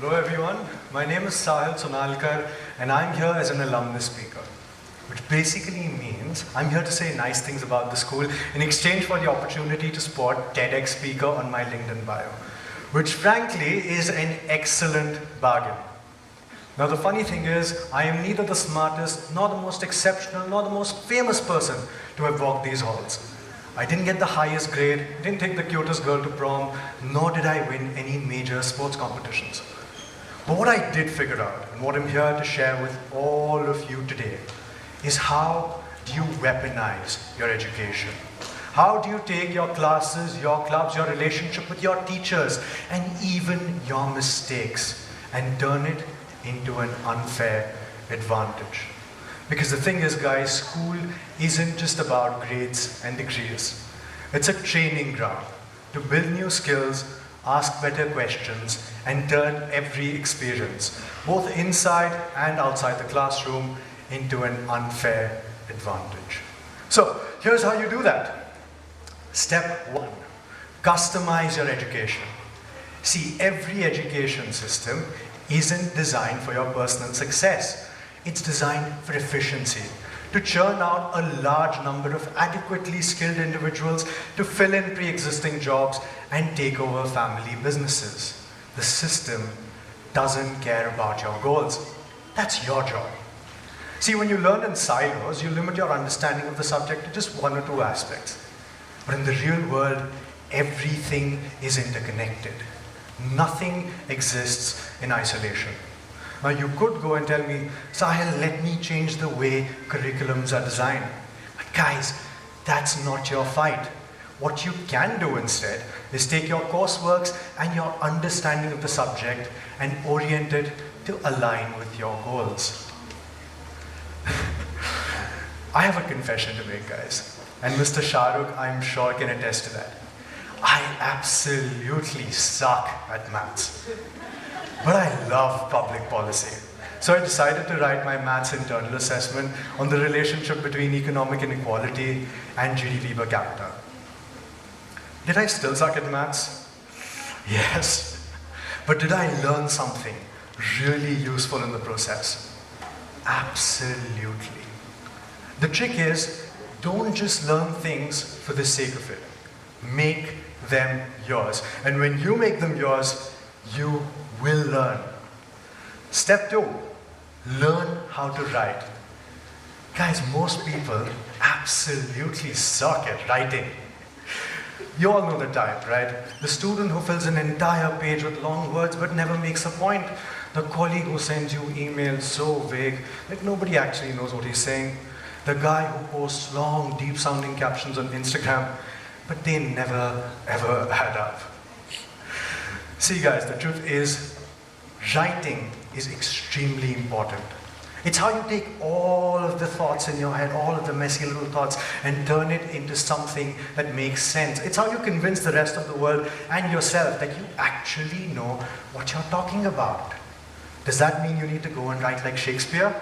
Hello everyone, my name is Sahil Sonalkar and I'm here as an alumnus speaker. Which basically means I'm here to say nice things about the school in exchange for the opportunity to spot TEDx speaker on my LinkedIn bio. Which frankly is an excellent bargain. Now the funny thing is, I am neither the smartest, nor the most exceptional, nor the most famous person to have walked these halls. I didn't get the highest grade, didn't take the cutest girl to prom, nor did I win any major sports competitions. But what I did figure out, and what I'm here to share with all of you today, is how do you weaponize your education? How do you take your classes, your clubs, your relationship with your teachers, and even your mistakes, and turn it into an unfair advantage? Because the thing is, guys, school isn't just about grades and degrees. It's a training ground to build new skills, ask better questions, and turn every experience, both inside and outside the classroom, into an unfair advantage. So, here's how you do that. Step 1, customize your education. See, every education system isn't designed for your personal success. It's designed for efficiency, to churn out a large number of adequately skilled individuals to fill in pre-existing jobs and take over family businesses. The system doesn't care about your goals. That's your job. See, when you learn in silos, you limit your understanding of the subject to just one or two aspects. But in the real world, everything is interconnected. Nothing exists in isolation. Now you could go and tell me, Sahil, let me change the way curriculums are designed. But guys, that's not your fight. What you can do instead is take your courseworks and your understanding of the subject and orient it to align with your goals. I have a confession to make, guys. And Mr. Shahrukh, I'm sure, can attest to that. I absolutely suck at maths. But I love public policy. So I decided to write my maths internal assessment on the relationship between economic inequality and GDP per capita. Did I still suck at maths? Yes. But did I learn something really useful in the process? Absolutely. The trick is, don't just learn things for the sake of it. Make them yours. And when you make them yours, you will learn. Step 2, learn how to write. Guys, most people absolutely suck at writing. You all know the type, right? The student who fills an entire page with long words but never makes a point. The colleague who sends you emails so vague that nobody actually knows what he's saying. The guy who posts long, deep-sounding captions on Instagram, but they never, ever add up. See guys, the truth is, writing is extremely important. It's how you take all of the thoughts in your head, all of the messy little thoughts, and turn it into something that makes sense. It's how you convince the rest of the world and yourself that you actually know what you're talking about. Does that mean you need to go and write like Shakespeare?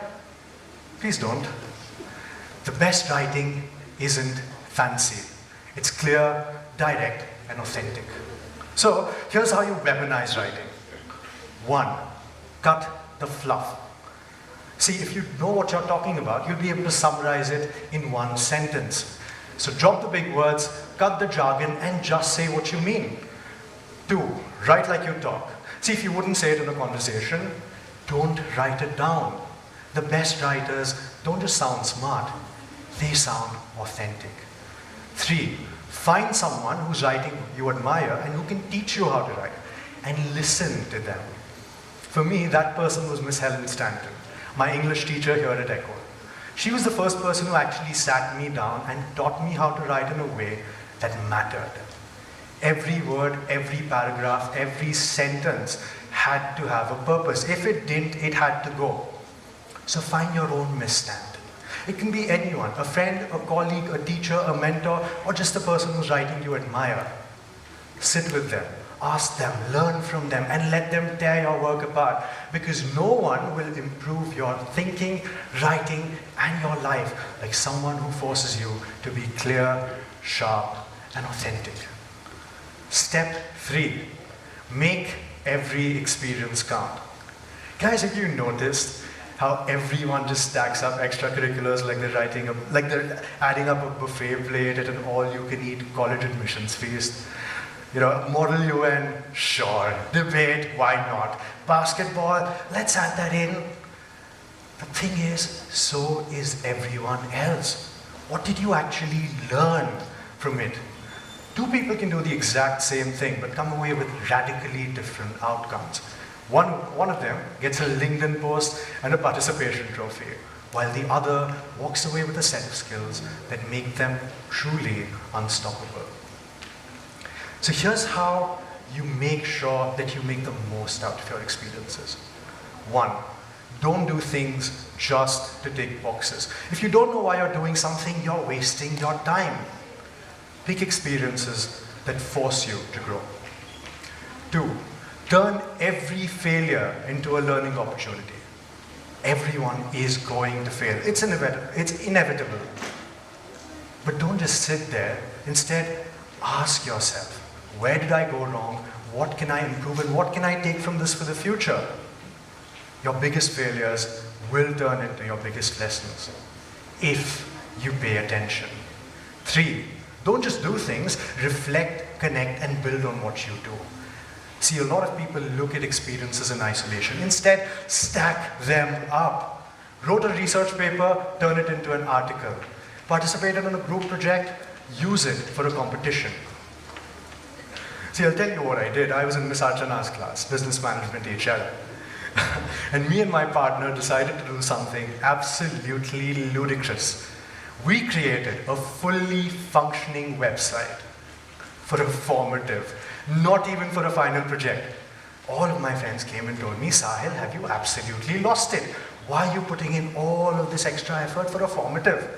Please don't. The best writing isn't fancy. It's clear, direct, and authentic. So, here's how you weaponize writing. 1, cut the fluff. See, if you know what you're talking about, you'll be able to summarize it in one sentence. So drop the big words, cut the jargon, and just say what you mean. 2, write like you talk. See, if you wouldn't say it in a conversation, don't write it down. The best writers don't just sound smart, they sound authentic. 3, find someone whose writing you admire and who can teach you how to write, and listen to them. For me, that person was Miss Helen Stanton, my English teacher here at Echo. She was the first person who actually sat me down and taught me how to write in a way that mattered. Every word, every paragraph, every sentence had to have a purpose. If it didn't, it had to go. So find your own Miss Stanton. It can be anyone, a friend, a colleague, a teacher, a mentor, or just the person whose writing you admire. Sit with them, ask them, learn from them, and let them tear your work apart, because no one will improve your thinking, writing, and your life like someone who forces you to be clear, sharp, and authentic. Step 3, make every experience count. Guys, have you noticed how everyone just stacks up extracurriculars like they're adding up a buffet plate at an all-you-can-eat college admissions feast? You know, Model UN, sure. Debate, why not? Basketball, let's add that in. The thing is, so is everyone else. What did you actually learn from it? Two people can do the exact same thing, but come away with radically different outcomes. One of them gets a LinkedIn post and a participation trophy, while the other walks away with a set of skills that make them truly unstoppable. So here's how you make sure that you make the most out of your experiences. 1, don't do things just to tick boxes. If you don't know why you're doing something, you're wasting your time. Pick experiences that force you to grow. 2, turn every failure into a learning opportunity. Everyone is going to fail. It's inevitable. But don't just sit there. Instead, ask yourself, where did I go wrong? What can I improve? And what can I take from this for the future? Your biggest failures will turn into your biggest lessons if you pay attention. 3, don't just do things, reflect, connect, and build on what you do. See, a lot of people look at experiences in isolation. Instead, stack them up. Wrote a research paper, turn it into an article. Participated in a group project, use it for a competition. See, I'll tell you what I did. I was in Miss Archana's class, Business Management HR. And me and my partner decided to do something absolutely ludicrous. We created a fully functioning website for a formative, not even for a final project. All of my friends came and told me, Sahil, have you absolutely lost it? Why are you putting in all of this extra effort for a formative?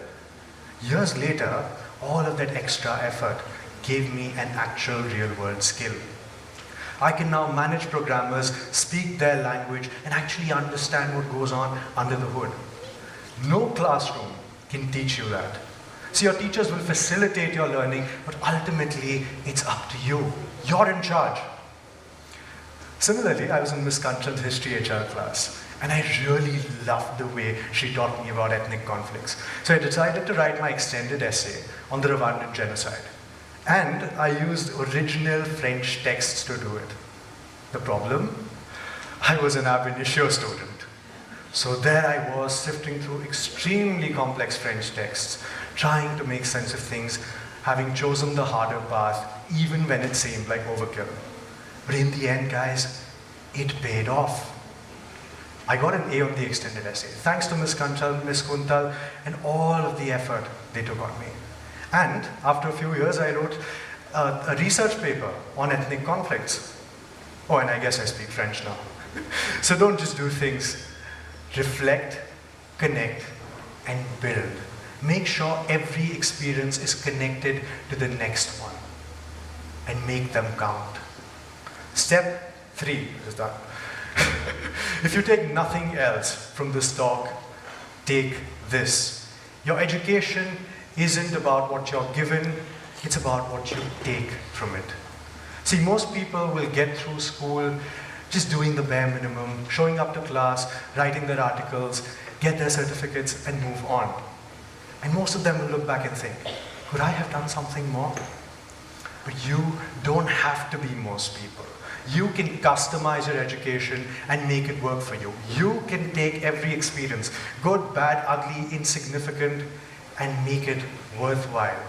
Years later, all of that extra effort gave me an actual real-world skill. I can now manage programmers, speak their language, and actually understand what goes on under the hood. No classroom can teach you that. So your teachers will facilitate your learning, but ultimately, it's up to you. You're in charge. Similarly, I was in Miss Kanchan's History HR class, and I really loved the way she taught me about ethnic conflicts. So I decided to write my extended essay on the Rwandan genocide. And I used original French texts to do it. The problem? I was an ab initio student. So there I was, sifting through extremely complex French texts, trying to make sense of things, having chosen the harder path, even when it seemed like overkill. But in the end, guys, it paid off. I got an A on the extended essay, thanks to Miss Kanchal, Miss Kuntal, and all of the effort they took on me. And after a few years, I wrote a research paper on ethnic conflicts. Oh, and I guess I speak French now. So don't just do things. Reflect, connect, and build. Make sure every experience is connected to the next one. And make them count. Step 3 is done. If you take nothing else from this talk, take this. Your education isn't about what you're given, it's about what you take from it. See, most people will get through school just doing the bare minimum, showing up to class, writing their articles, get their certificates, and move on. And most of them will look back and think, could I have done something more? But you don't have to be most people. You can customize your education and make it work for you. You can take every experience, good, bad, ugly, insignificant, and make it worthwhile.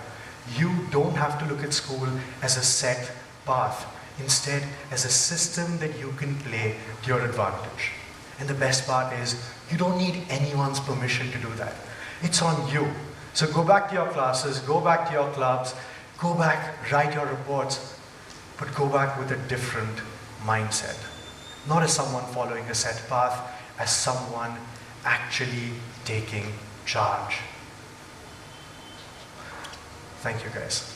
You don't have to look at school as a set path, instead as a system that you can play to your advantage. And the best part is, you don't need anyone's permission to do that. It's on you. So go back to your classes, go back to your clubs, go back, write your reports, but go back with a different mindset. Not as someone following a set path, as someone actually taking charge. Thank you, guys.